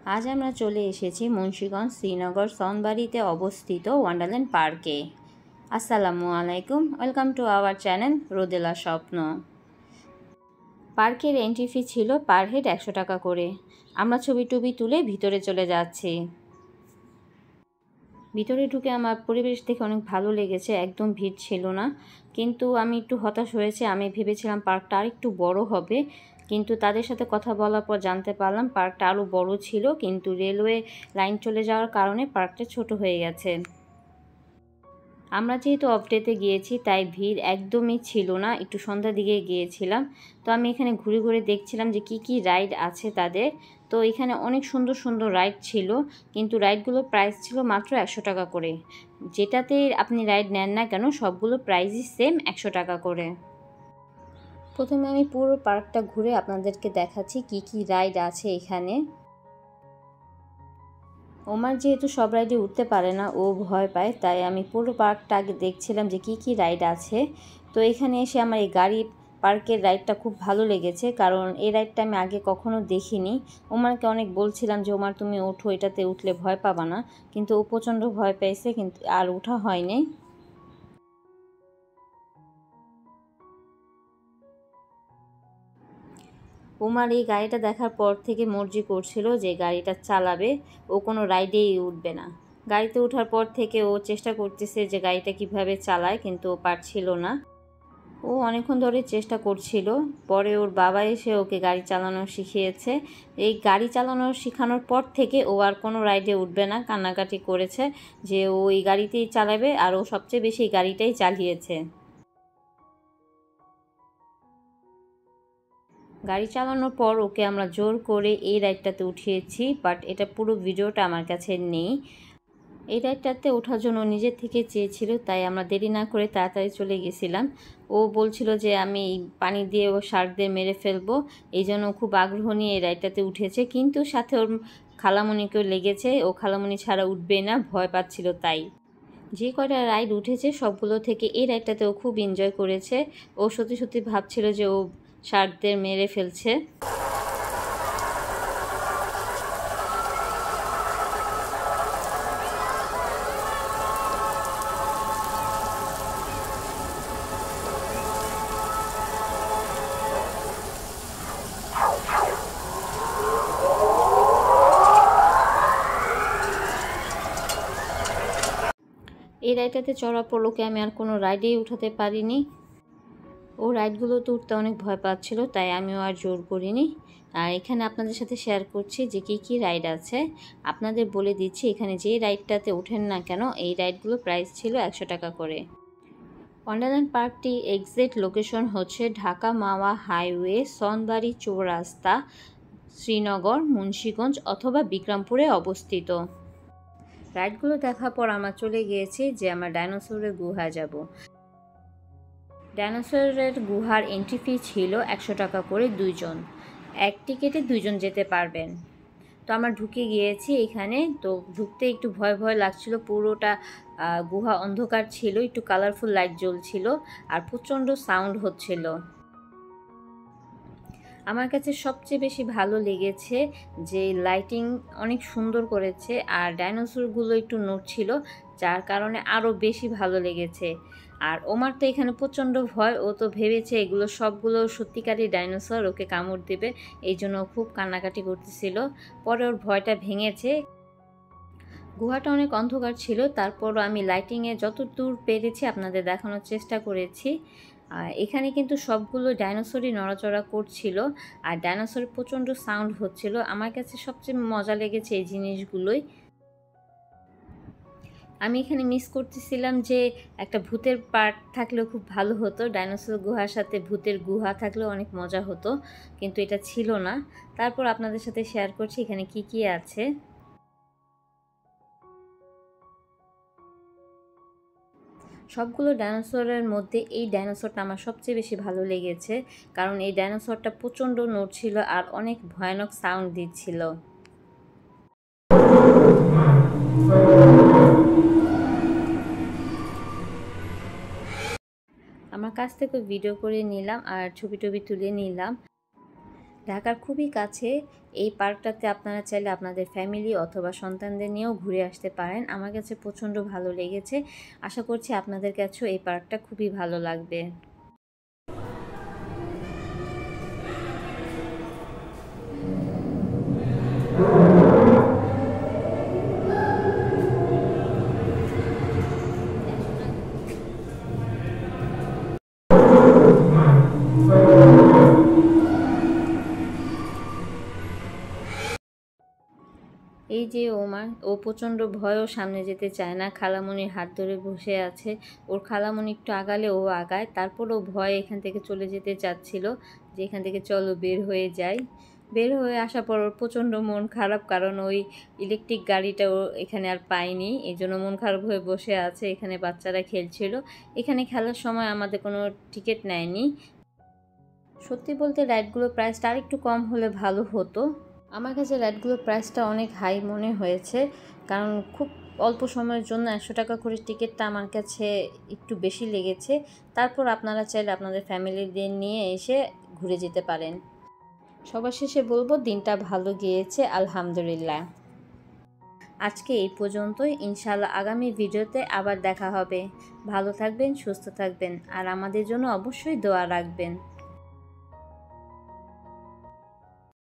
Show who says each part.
Speaker 1: আজ আমরা চলে এসেছি মুন্সিগঞ্জ শ্রীনগর সনবাড়িতে অবস্থিত ওয়ান্ডারল্যান্ড পার্কে। আসসালামু আলাইকুম, ওয়েলকাম টু আওয়ার চ্যানেল রোদেলা স্বপ্ন। পার্কের এন্ট্রি ফি ছিল পার হেড 100 টাকা করে। আমরা ছবি টবি তুলে ভিতরে চলে যাচ্ছি। ভিতরে ঢুকে আমার পরিবেশ দেখে অনেক ভালো লেগেছে, একদম ভিড় ছিল না। কিন্তু আমি একটু হতাশ হয়েছে, আমি ভেবেছিলাম পার্কটা আরেকটু বড় হবে, কিন্তু তাদের সাথে কথা বলার পর জানতে পারলাম পার্কটা আরও বড় ছিল, কিন্তু রেলওয়ে লাইন চলে যাওয়ার কারণে পার্কটা ছোট হয়ে গেছে। আমরা যেহেতু অফডেতে গিয়েছি তাই ভিড় একদমই ছিল না, একটু সন্ধ্যার দিকে গিয়েছিলাম। তো আমি এখানে ঘুরে ঘুরে দেখছিলাম যে কি কি রাইড আছে তাদের। তো এখানে অনেক সুন্দর সুন্দর রাইড ছিল, কিন্তু রাইডগুলোর প্রাইস ছিল মাত্র 100 টাকা করে। যেটাতে আপনি রাইড নেন না কেন সবগুলো প্রাইসই সেম 100 টাকা করে। প্রথমে আমি পুরো পার্কটা ঘুরে আপনাদেরকে দেখাচ্ছি কি কি রাইড আছে এখানে। ওমার যেহেতু সব রাইডে উঠতে পারে না, ও ভয় পায়, তাই আমি পুরো পার্কটা আগে দেখছিলাম যে কি কি রাইড আছে। তো এখানে এসে আমার এই গাড়ি পার্কের রাইডটা খুব ভালো লেগেছে, কারণ এই রাইডটা আমি আগে কখনো দেখিনি। ওমারকে অনেক বলছিলাম যে ওমার তুমি ওঠো, এটাতে উঠলে ভয় পাবা না, কিন্তু ও প্রচণ্ড ভয় পেয়েছে, কিন্তু আর ওঠা হয়নি। ওমার এই গাড়িটা দেখার পর থেকে মর্জি করছিল যে গাড়িটা চালাবে, ও কোনো রাইডেই উঠবে না। গাড়িতে ওঠার পর থেকে ও চেষ্টা করতেছে যে গাড়িটা কিভাবে চালায়, কিন্তু ও পারছিল না। ও অনেকক্ষণ ধরে চেষ্টা করছিল, পরে ওর বাবা এসে ওকে গাড়ি চালানো শিখিয়েছে। এই গাড়ি চালানো শেখানোর পর থেকে ও আর কোনো রাইডে উঠবে না, কান্নাকাটি করেছে যে ও এই গাড়িতেই চালাবে, আর ও সবচেয়ে বেশি এই গাড়িটাই চালিয়েছে। গাড়ি চালানোর পর ওকে আমরা জোর করে এই রাইডটাতে উঠিয়েছি, বাট এটা পুরো ভিডিওটা আমার কাছে নেই। এই রাইডটাতে ওঠার জন্য নিজের থেকে চেয়েছিল, তাই আমরা দেরি না করে তাড়াতাড়ি চলে গেছিলাম। ও বলছিল যে আমি পানি দিয়ে ও শার্কদের মেরে ফেলবো, এই জন্য খুব আগ্রহ নিয়ে এই রাইডটাতে উঠেছে, কিন্তু সাথে ওর খালামণিকেও লেগেছে, ও খালামণি ছাড়া উঠবে না, ভয় পাচ্ছিল। তাই যে কয়টা রাইড উঠেছে সবগুলো থেকে এই রাইডটাতে ও খুব এনজয় করেছে। ও সত্যি সত্যি ভাবছিল যে ও শার্কদের মেরে ফেলছে। এই রাইডটাতে চড়ার পর ওকে আমি আর কোনো রাইডেই উঠাতে পারিনি। ও রাইডগুলোতে উঠতে অনেক ভয় পাচ্ছিল, তাই আমিও আর জোর করিনি। আর এখানে আপনাদের সাথে শেয়ার করছি যে কী কী রাইড আছে। আপনাদের বলে দিচ্ছি, এখানে যে রাইডটাতে ওঠেন না কেন এই রাইডগুলো প্রাইস ছিল 100 টাকা করে। ওয়ান্ডারল্যান্ড পার্কটি এক্সাক্ট লোকেশন হচ্ছে ঢাকা মাওয়া হাইওয়ে, সনবাড়ি চৌরাস্তা, শ্রীনগর, মুন্সিগঞ্জ অথবা বিক্রমপুরে অবস্থিত। রাইডগুলো দেখার পর আমরা চলে গিয়েছি যে আমরা ডাইনোসরের গুহায় যাব। ডাইনোসরের গুহার এন্ট্রি ফি ছিল 100 টাকা করে দুইজন, এক টিকেটে দুইজন যেতে পারবেন। তো আমরা ঢুকে গিয়েছি এখানে। তো ঢুকতে একটু ভয় ভয় লাগছিল, পুরোটা গুহা অন্ধকার ছিল, একটু কালারফুল লাইট জ্বলছিল আর প্রচণ্ড সাউন্ড হচ্ছিল। আমার কাছে সবচেয়ে বেশি ভালো লেগেছে যে লাইটিং অনেক সুন্দর করেছে, আর ডাইনোসরগুলো একটু নড়ছিল, যার কারণে আরও বেশি ভালো লেগেছে। আর ওমার তো এখানে প্রচণ্ড ভয়, ও তো ভেবেছে এগুলো সবগুলো সত্যিকারই ডাইনোসর, ওকে কামড় দেবে, এই জন্য খুব কান্নাকাটি করতেছিল। পরে ওর ভয়টা ভেঙেছে। গুহাটা অনেক অন্ধকার ছিল, তারপরও আমি লাইটিংয়ে যতদূর পেরেছি আপনাদের দেখানোর চেষ্টা করেছি। এখানে কিন্তু সবগুলো ডাইনোসরই নড়াচড়া করছিল, আর ডাইনোসরের প্রচণ্ড সাউন্ড হচ্ছিল। আমার কাছে সবচেয়ে মজা লেগেছে এই জিনিসগুলোই। আমি এখানে মিস করতেছিলাম যে একটা ভূতের পার্ট থাকলেও খুব ভালো হতো, ডাইনোসর গুহার সাথে ভূতের গুহা থাকলেও অনেক মজা হতো, কিন্তু এটা ছিল না। তারপর আপনাদের সাথে শেয়ার করছি এখানে কি কি আছে। সবগুলো ডাইনোসরের মধ্যে এই ডাইনোসরটা আমার সবচেয়ে বেশি ভালো লেগেছে, কারণ এই ডাইনোসরটা প্রচণ্ড নড়ছিল আর অনেক ভয়ানক সাউন্ড দিচ্ছিল। আমার কাছ থেকে ভিডিও করে নিলাম আর ছবি টবি তুলে নিলাম। ঢাকার খুবই কাছে এই পার্কটাতে আপনারা চাইলে আপনাদের ফ্যামিলি অথবা সন্তানদের নিয়েও ঘুরে আসতে পারেন। আমার কাছে প্রচণ্ড ভালো লেগেছে। আশা করছি আপনাদের কাছেও এই পার্কটা খুবই ভালো লাগবে। এই যে ওমা, ও প্রচণ্ড ভয়ও সামনে যেতে চায় না, খালামণির হাত ধরে বসে আছে। ওর খালামণি একটু আগালে ও আগায়, তারপরও ভয় এখান থেকে চলে যেতে চাচ্ছিল যে এখান থেকে চলো বের হয়ে যাই। বের হয়ে আসার পর ওর প্রচণ্ড মন খারাপ, কারণ ওই ইলেকট্রিক গাড়িটা ও এখানে আর পায়নি, এই জন্য মন খারাপ হয়ে বসে আছে। এখানে বাচ্চারা খেলছিল। এখানে খেলার সময় আমাদের কোনো টিকিট নেয়নি। সত্যি বলতে রাইডগুলোর প্রাইসটা আরেকটু কম হলে ভালো হতো। আমার কাছে রাইডগুলোর প্রাইসটা অনেক হাই মনে হয়েছে, কারণ খুব অল্প সময়ের জন্য 100 টাকা করে টিকিটটা আমার কাছে একটু বেশি লেগেছে। তারপর আপনারা চাইলে আপনাদের ফ্যামিলিদের নিয়ে এসে ঘুরে যেতে পারেন। সবার শেষে বলবো দিনটা ভালো গিয়েছে, আলহামদুলিল্লাহ। আজকে এই পর্যন্তই। ইনশাআল্লাহ আগামী ভিডিওতে আবার দেখা হবে। ভালো থাকবেন, সুস্থ থাকবেন, আর আমাদের জন্য অবশ্যই দোয়া রাখবেন।